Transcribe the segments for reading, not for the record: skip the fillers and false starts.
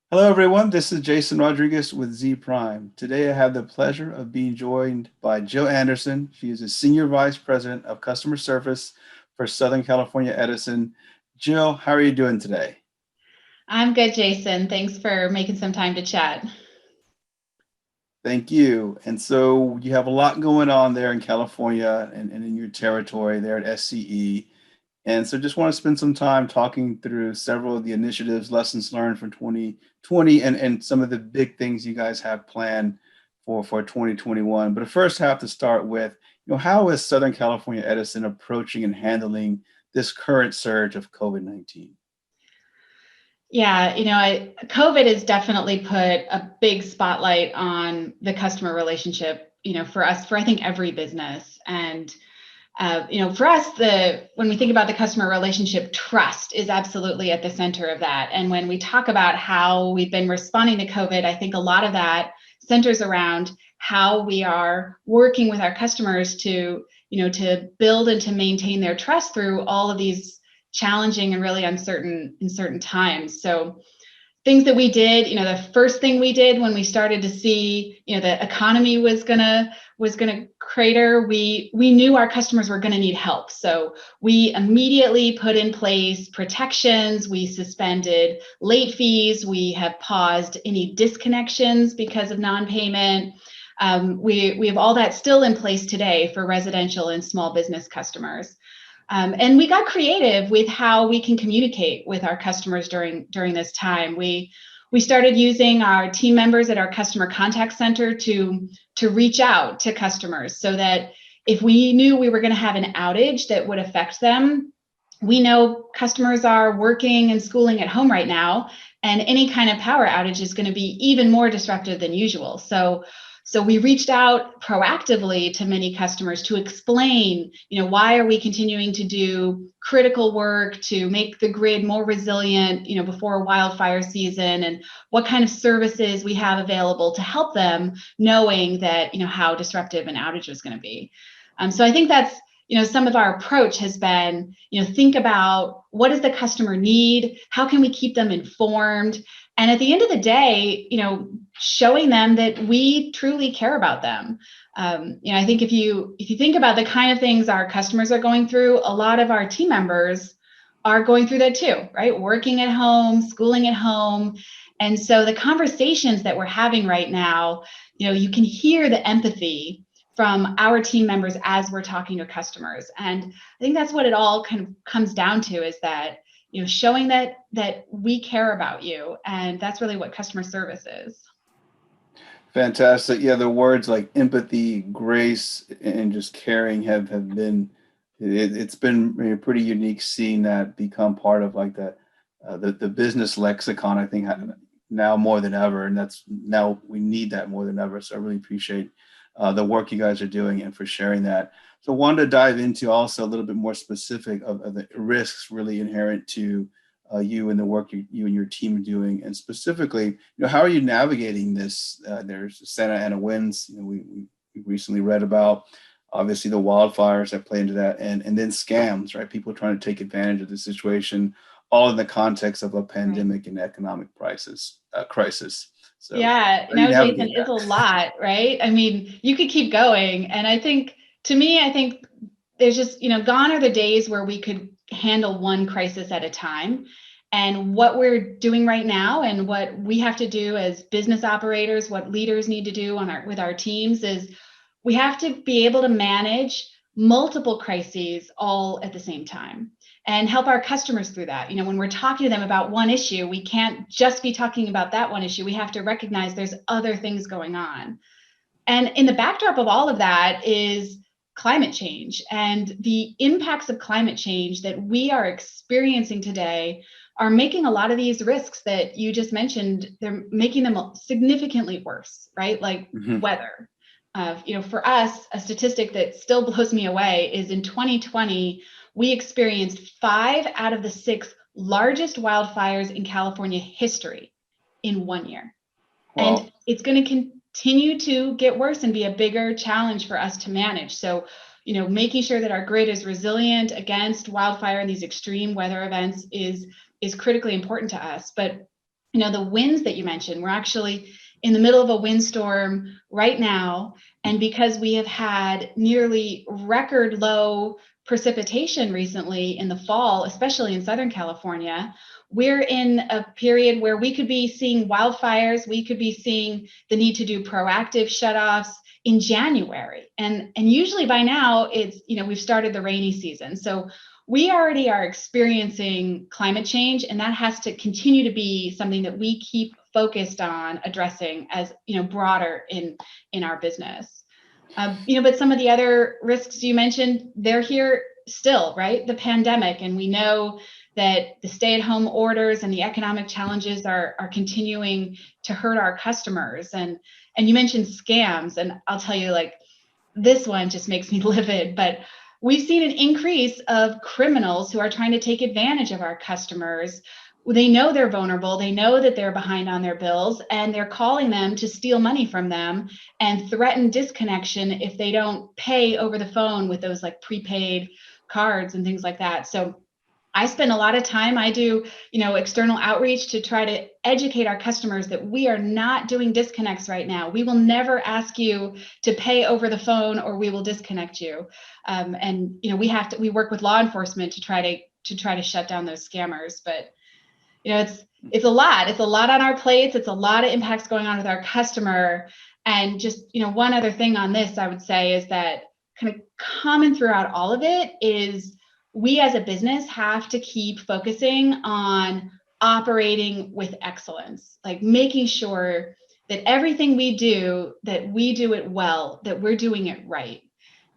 Hello, everyone. This is Jason Rodriguez with Z Prime. Today, I have the pleasure of being joined by Jill Anderson. She is a Senior Vice President of Customer Service for Southern California Edison. Jill, how are you doing today? I'm good, Jason. Thanks for making some time to chat. Thank you. And so, you have a lot going on there in California and in your territory there at SCE. And so, just want to spend some time talking through several of the initiatives, lessons learned from 2020, and some of the big things you guys have planned for 2021. But first, I have to start with, how is Southern California Edison approaching and handling this current surge of COVID-19? Yeah, COVID has definitely put a big spotlight on the customer relationship, for us, for I think every business. And for us, when we think about the customer relationship, trust is absolutely at the center of that. And when we talk about how we've been responding to COVID, I think a lot of that centers around how we are working with our customers to build and to maintain their trust through all of these challenging and really uncertain times. So things that we did, the first thing we did when we started to see, the economy was gonna crater, we knew our customers were gonna need help. So we immediately put in place protections, we suspended late fees, we have paused any disconnections because of non-payment. We have all that still in place today for residential and small business customers. And we got creative with how we can communicate with our customers during this time. We started using our team members at our customer contact center to reach out to customers so that if we knew we were going to have an outage that would affect them, we know customers are working and schooling at home right now, and any kind of power outage is going to be even more disruptive than usual. So we reached out proactively to many customers to explain, why are we continuing to do critical work to make the grid more resilient, before wildfire season, and what kind of services we have available to help them, knowing that, how disruptive an outage was going to be. So I think that's, some of our approach has been, think about what does the customer need? How can we keep them informed? And at the end of the day, showing them that we truly care about them. I think if you think about the kind of things our customers are going through, a lot of our team members are going through that too, right? Working at home, schooling at home. And so the conversations that we're having right now, you can hear the empathy from our team members as we're talking to customers. And I think that's what it all kind of comes down to, is that showing that we care about you. And that's really what customer service is. Fantastic. Yeah, the words like empathy, grace, and just caring have been it's been pretty unique seeing that become part of like the business lexicon. I think now more than ever, and that's now we need that more than ever. So I really appreciate the work you guys are doing and for sharing that. So I wanted to dive into also a little bit more specific of the risks really inherent to you and the work you and your team are doing, and specifically, how are you navigating this? There's Santa Ana winds. We recently read about obviously the wildfires that play into that, and then scams, right? People trying to take advantage of the situation, all in the context of a Right. pandemic and economic crisis. So Yeah, how do you Jason, navigate it's that? a lot, right? I mean, you could keep going. And I think, to me, I think there's just, gone are the days where we could handle one crisis at a time. And what we're doing right now and what we have to do as business operators, what leaders need to do with our teams, is we have to be able to manage multiple crises all at the same time and help our customers through that. When we're talking to them about one issue, we can't just be talking about that one issue. We have to recognize there's other things going on. And in the backdrop of all of that is climate change, and the impacts of climate change that we are experiencing today are making a lot of these risks that you just mentioned, they're making them significantly worse, right? Like Mhm. weather. For us, a statistic that still blows me away is in 2020, we experienced 5 out of the 6 largest wildfires in California history in 1 year. Wow. And it's going to continue to get worse and be a bigger challenge for us to manage. So, making sure that our grid is resilient against wildfire and these extreme weather events is critically important to us. But the winds that you mentioned, we're actually in the middle of a windstorm right now. And because we have had nearly record low precipitation recently in the fall, especially in Southern California, we're in a period where we could be seeing wildfires. We could be seeing the need to do proactive shutoffs in January. And usually by now it's, we've started the rainy season. So we already are experiencing climate change, and that has to continue to be something that we keep focused on addressing as, broader in our business. But some of the other risks you mentioned, they're here still, right? The pandemic, and we know that the stay-at-home orders and the economic challenges are continuing to hurt our customers. And you mentioned scams, and I'll tell you, like, this one just makes me livid, but we've seen an increase of criminals who are trying to take advantage of our customers. They know they're vulnerable. They know that they're behind on their bills, and they're calling them to steal money from them and threaten disconnection if they don't pay over the phone with those like prepaid cards and things like that. So I spend a lot of time. I do, external outreach to try to educate our customers that we are not doing disconnects right now. We will never ask you to pay over the phone, or we will disconnect you. And we work with law enforcement to try to shut down those scammers. But it's a lot. It's a lot on our plates. It's a lot of impacts going on with our customer. And just one other thing on this, I would say, is that kind of common throughout all of it is, we as a business have to keep focusing on operating with excellence, like making sure that everything we do, that we do it well, that we're doing it right.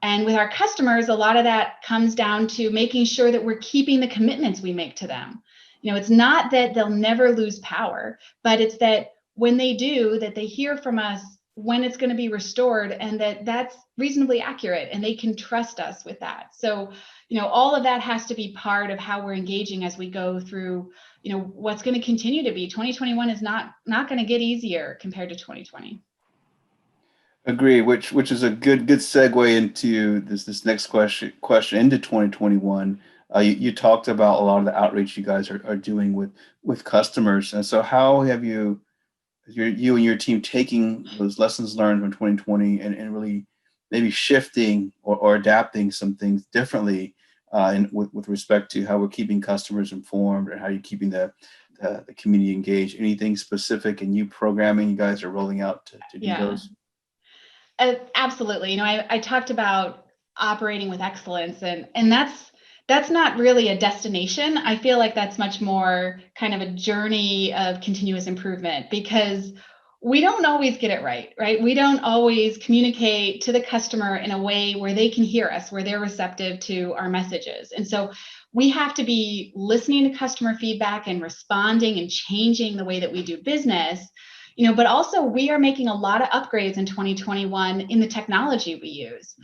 And with our customers, a lot of that comes down to making sure that we're keeping the commitments we make to them. It's not that they'll never lose power, but it's that when they do, that they hear from us when it's going to be restored, and that's reasonably accurate, and they can trust us with that. So, all of that has to be part of how we're engaging as we go through, what's going to continue to be. 2021 is not going to get easier compared to 2020. Agree, which is a good segue into this next question into 2021. You talked about a lot of the outreach you guys are doing with customers, and so how have you and your team taking those lessons learned from 2020 and really maybe shifting or adapting some things differently with respect to how we're keeping customers informed, and how you're keeping the community engaged? Anything specific and new programming you guys are rolling out to do those? Absolutely. I talked about operating with excellence, and that's not really a destination. I feel like that's much more kind of a journey of continuous improvement, because we don't always get it right? We don't always communicate to the customer in a way where they can hear us, where they're receptive to our messages. And so we have to be listening to customer feedback and responding and changing the way that we do business. But also we are making a lot of upgrades in 2021 in the technology we use.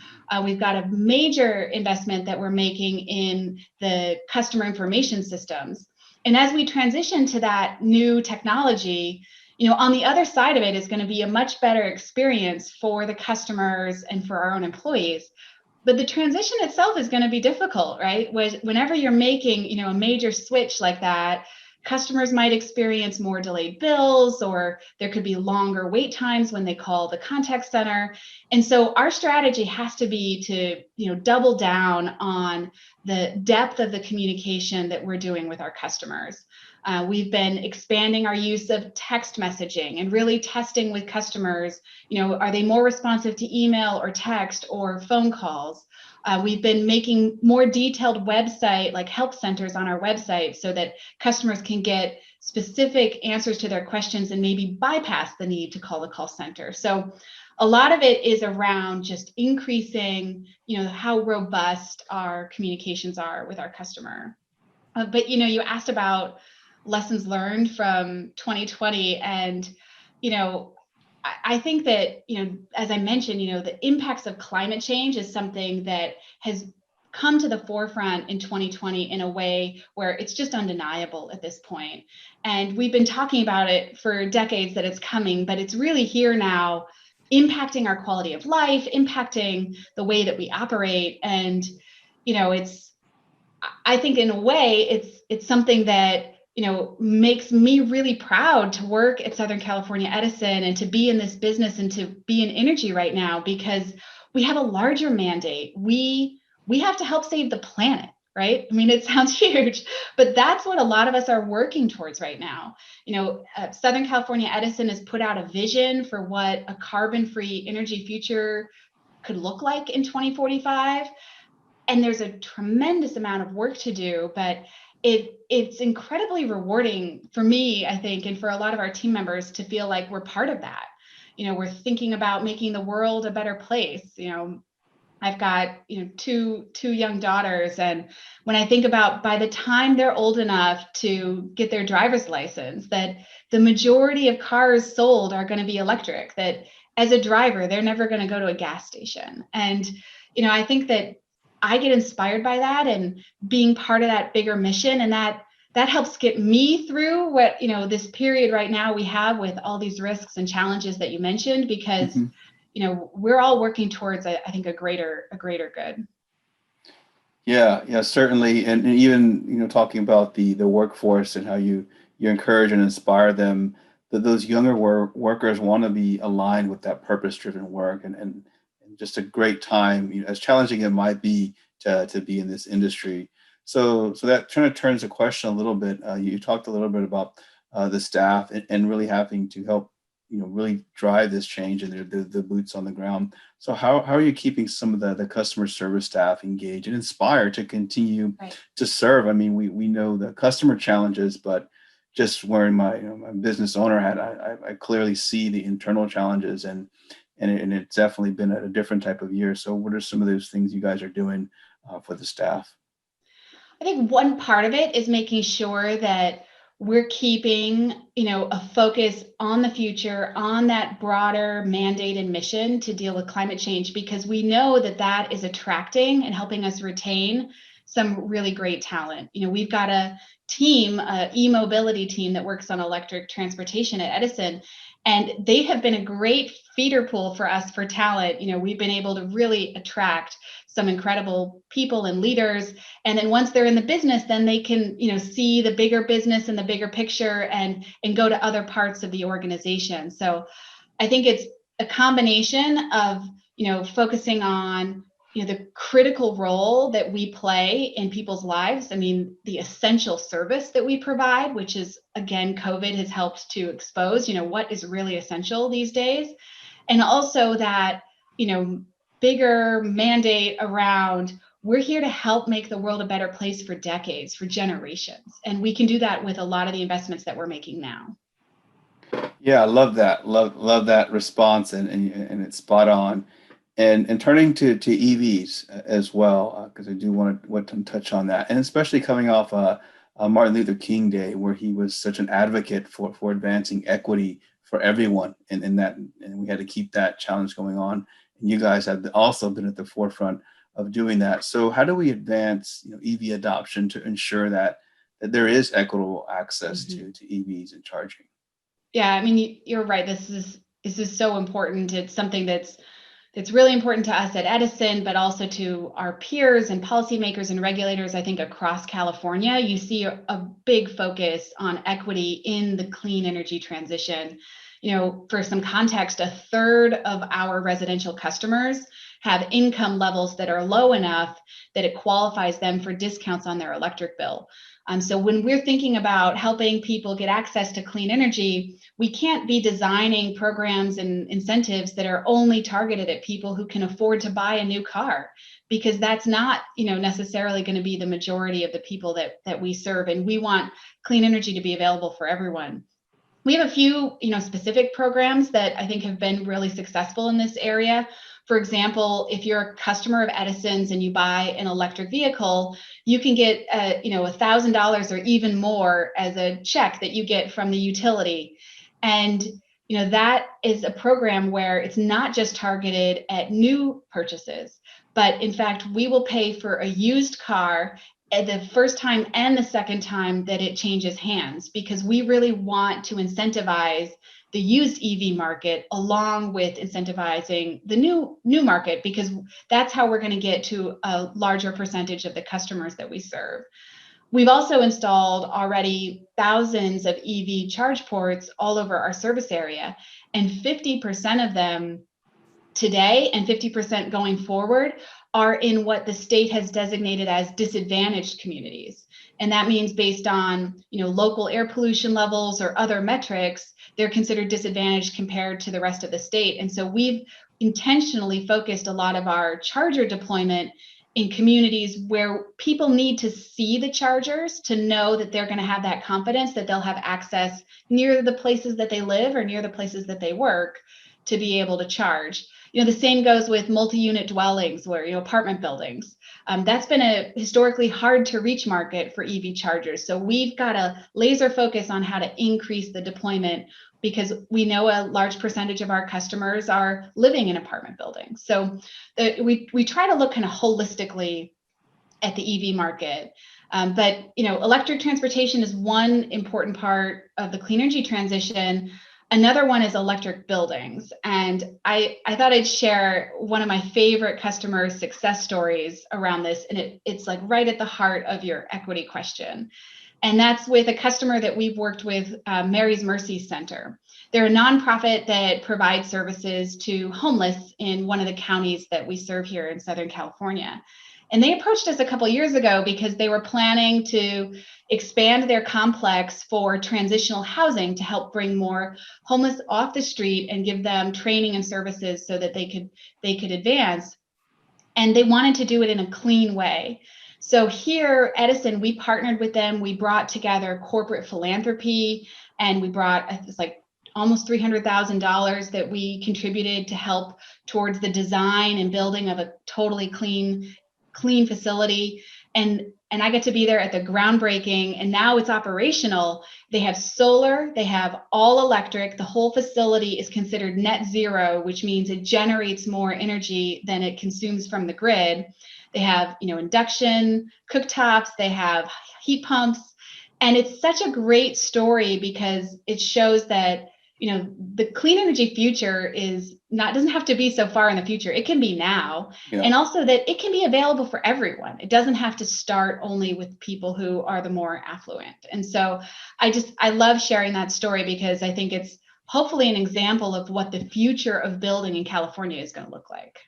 We've got a major investment that we're making in the customer information systems. And as we transition to that new technology, on the other side of it is going to be a much better experience for the customers and for our own employees. But the transition itself is going to be difficult, right? Whenever you're making, a major switch like that, customers might experience more delayed bills, or there could be longer wait times when they call the contact center. And so our strategy has to be to, double down on the depth of the communication that we're doing with our customers. We've been expanding our use of text messaging and really testing with customers, are they more responsive to email or text or phone calls? We've been making more detailed website, like help centers on our website, so that customers can get specific answers to their questions and maybe bypass the need to call the call center. So a lot of it is around just increasing, how robust our communications are with our customer. But, you asked about lessons learned from 2020, and, I think that, as I mentioned, the impacts of climate change is something that has come to the forefront in 2020 in a way where it's just undeniable at this point. And we've been talking about it for decades that it's coming, but it's really here now, impacting our quality of life, impacting the way that we operate. And, I think in a way it's something that makes me really proud to work at Southern California Edison and to be in this business and to be in energy right now, because we have a larger mandate. We have to help save the planet, right? I mean, it sounds huge, but that's what a lot of us are working towards right now. Southern California Edison has put out a vision for what a carbon-free energy future could look like in 2045. And there's a tremendous amount of work to do, but it's incredibly rewarding for me, I think, and for a lot of our team members to feel like we're part of that. We're thinking about making the world a better place. I've got two young daughters, and when I think about by the time they're old enough to get their driver's license, that the majority of cars sold are going to be electric, that as a driver they're never going to go to a gas station. And I think that I get inspired by that and being part of that bigger mission, and that helps get me through what this period right now we have with all these risks and challenges that you mentioned, because Mhm. we're all working towards, I think, a greater good. Yeah, yeah, certainly. And even, talking about the workforce and how you encourage and inspire them, that those younger workers want to be aligned with that purpose-driven work, and just a great time, as challenging it might be to be in this industry. So that kind of turns the question a little bit. You talked a little bit about the staff and really having to help, really drive this change and the boots on the ground. So how are you keeping some of the customer service staff engaged and inspired to continue Right. to serve? I mean, we know the customer challenges, but just wearing my business owner hat, I clearly see the internal challenges, and it's definitely been a different type of year. So what are some of those things you guys are doing for the staff? I think one part of it is making sure that we're keeping, a focus on the future, on that broader mandate and mission to deal with climate change, because we know that that is attracting and helping us retain some really great talent. We've got a team, e-mobility team that works on electric transportation at Edison, and they have been a great feeder pool for us for talent. We've been able to really attract some incredible people and leaders, and then once they're in the business, then they can see the bigger business and the bigger picture, and go to other parts of the organization. So I think it's a combination of focusing on the critical role that we play in people's lives. I mean, the essential service that we provide, which is, again, COVID has helped to expose what is really essential these days. And also that bigger mandate around, we're here to help make the world a better place for decades, for generations. And we can do that with a lot of the investments that we're making now. Yeah, I love that. Love that response, and it's spot on. And turning to EVs as well, because I do want to touch on that, and especially coming off Martin Luther King Day, where he was such an advocate for advancing equity for everyone, and we had to keep that challenge going on. And you guys have also been at the forefront of doing that. So how do we advance EV adoption to ensure that there is equitable access Mhm. to EVs and charging? Yeah, I mean, you're right. This is so important. It's something that's really important to us at Edison, but also to our peers and policymakers and regulators, I think, across California. You see a big focus on equity in the clean energy transition. For some context, a third of our residential customers have income levels that are low enough that it qualifies them for discounts on their electric bill. So when we're thinking about helping people get access to clean energy, we can't be designing programs and incentives that are only targeted at people who can afford to buy a new car, because that's not necessarily going to be the majority of the people that we serve. And we want clean energy to be available for everyone. We have a few specific programs that I think have been really successful in this area. For example, if you're a customer of Edison's and you buy an electric vehicle, you can get $1,000 or even more as a check that you get from the utility. And that is a program where it's not just targeted at new purchases, but in fact, we will pay for a used car at the first time and the second time that it changes hands, because we really want to incentivize the used EV market along with incentivizing the new market, because that's how we're going to get to a larger percentage of the customers that we serve. We've also installed already thousands of EV charge ports all over our service area, and 50% of them today and 50% going forward are in what the state has designated as disadvantaged communities. And that means based on, local air pollution levels or other metrics, they're considered disadvantaged compared to the rest of the state. And so we've intentionally focused a lot of our charger deployment in communities where people need to see the chargers to know that they're going to have that confidence that they'll have access near the places that they live or near the places that they work to be able to charge. The same goes with multi-unit dwellings where, apartment buildings. That's been a historically hard to reach market for EV chargers. So we've got a laser focus on how to increase the deployment because we know a large percentage of our customers are living in apartment buildings. So we try to look kind of holistically at the EV market. But electric transportation is one important part of the clean energy transition. Another one is electric buildings. And I thought I'd share one of my favorite customer success stories around this. And it's like right at the heart of your equity question. And that's with a customer that we've worked with, Mary's Mercy Center. They're a nonprofit that provides services to homeless in one of the counties that we serve here in Southern California. And they approached us a couple of years ago because they were planning to expand their complex for transitional housing to help bring more homeless off the street and give them training and services so that they could advance. And they wanted to do it in a clean way. So here, Edison, we partnered with them. We brought together corporate philanthropy, and we brought it's like almost $300,000 that we contributed to help towards the design and building of a totally clean facility. And I get to be there at the groundbreaking, and now it's operational. They have solar, they have all electric. The whole facility is considered net zero, which means it generates more energy than it consumes from the grid. They have, induction cooktops, they have heat pumps, and it's such a great story because it shows that the clean energy future doesn't have to be so far in the future. It can be now. Yeah. And also that it can be available for everyone. It doesn't have to start only with people who are the more affluent. And so I love sharing that story because I think it's hopefully an example of what the future of building in California is going to look like.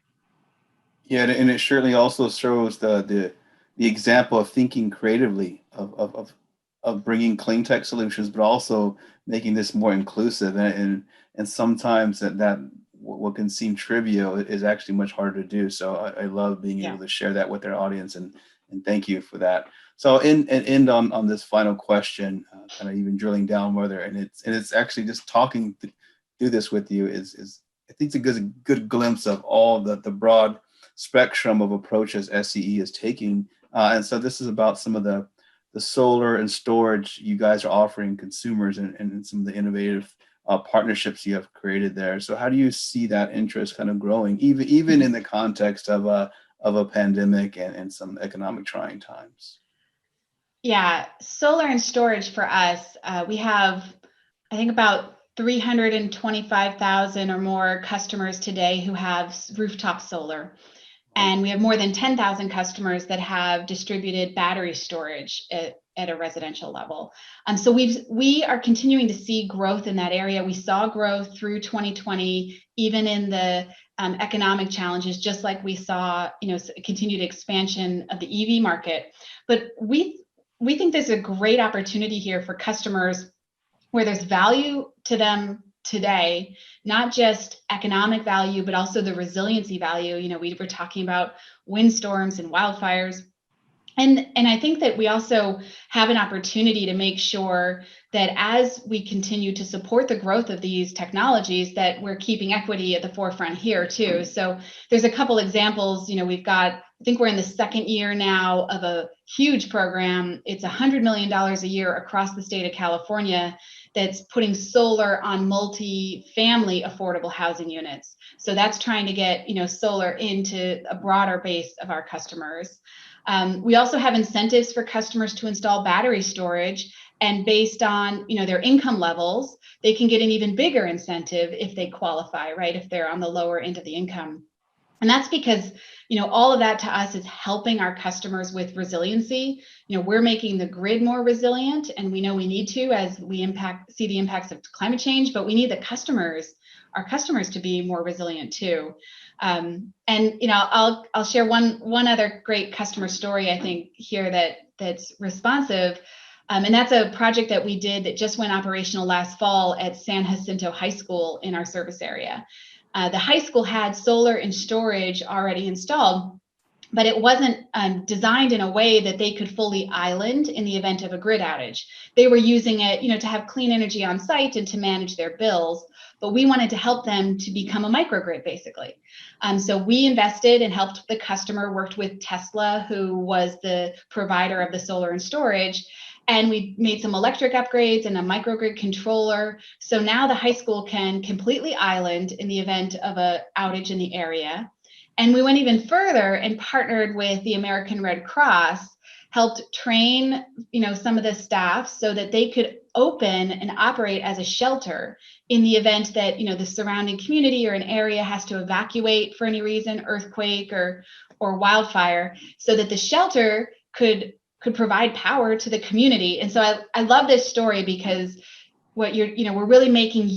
Yeah, and it surely also shows the example of thinking creatively, of bringing clean tech solutions, but also making this more inclusive. And sometimes that what can seem trivial is actually much harder to do. So I love being able to share that with our audience, and thank you for that. So end on this final question, kind of even drilling down further, and it's actually just talking through this with you is I think it's a good glimpse of all the broad spectrum of approaches SCE is taking. And so this is about some of the solar and storage you guys are offering consumers and some of the innovative partnerships you have created there. So how do you see that interest kind of growing, even in the context of a pandemic and some economic trying times? Yeah, solar and storage for us, we have, I think, about 325,000 or more customers today who have rooftop solar. And we have more than 10,000 customers that have distributed battery storage at a residential level. So we are continuing to see growth in that area. We saw growth through 2020, even in the economic challenges, just like we saw, continued expansion of the EV market. But we think there's a great opportunity here for customers where there's value to them today, not just economic value, but also the resiliency value. We were talking about windstorms and wildfires. And I think that we also have an opportunity to make sure that as we continue to support the growth of these technologies, that we're keeping equity at the forefront here too. So there's a couple examples. We've got, I think we're in the second year now of a huge program. It's $100 million a year across the state of California that's putting solar on multi-family affordable housing units. So that's trying to get, solar into a broader base of our customers. We also have incentives for customers to install battery storage, and based on, their income levels, they can get an even bigger incentive if they qualify, right? If they're on the lower end of the income And that's because, all of that to us is helping our customers with resiliency. We're making the grid more resilient, and we know we need to as we see the impacts of climate change, but we need our customers to be more resilient too. And I'll share one other great customer story I think here that's responsive. And that's a project that we did that just went operational last fall at San Jacinto High School in our service area. The high school had solar and storage already installed, but it wasn't designed in a way that they could fully island in the event of a grid outage. They were using it, to have clean energy on site and to manage their bills, but we wanted to help them to become a microgrid, basically. So we invested and helped the customer, worked with Tesla, who was the provider of the solar and storage, and we made some electric upgrades and a microgrid controller. So now the high school can completely island in the event of an outage in the area. And we went even further and partnered with the American Red Cross, helped train, some of the staff so that they could open and operate as a shelter in the event that, the surrounding community or an area has to evacuate for any reason, earthquake or wildfire, so that the shelter could provide power to the community. And so I love this story because we're really making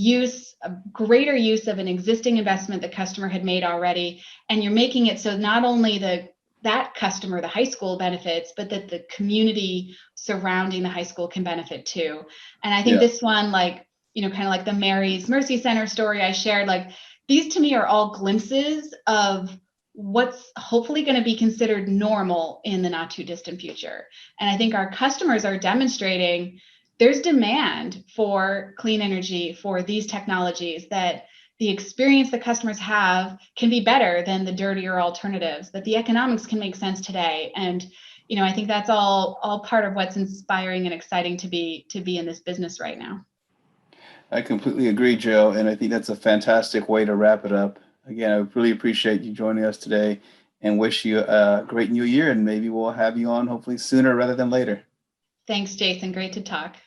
a greater use of an existing investment the customer had made already. And you're making it so not only that customer, the high school, benefits, but that the community surrounding the high school can benefit too. And I think this one, kind of like the Mary's Mercy Center story I shared, these to me are all glimpses of what's hopefully going to be considered normal in the not too distant future. And I think our customers are demonstrating there's demand for clean energy, for these technologies, that the experience that customers have can be better than the dirtier alternatives, that the economics can make sense today. And, I think that's all part of what's inspiring and exciting to be in this business right now. I completely agree, Joe, and I think that's a fantastic way to wrap it up. Again, I really appreciate you joining us today and wish you a great new year, and maybe we'll have you on hopefully sooner rather than later. Thanks, Jason. Great to talk.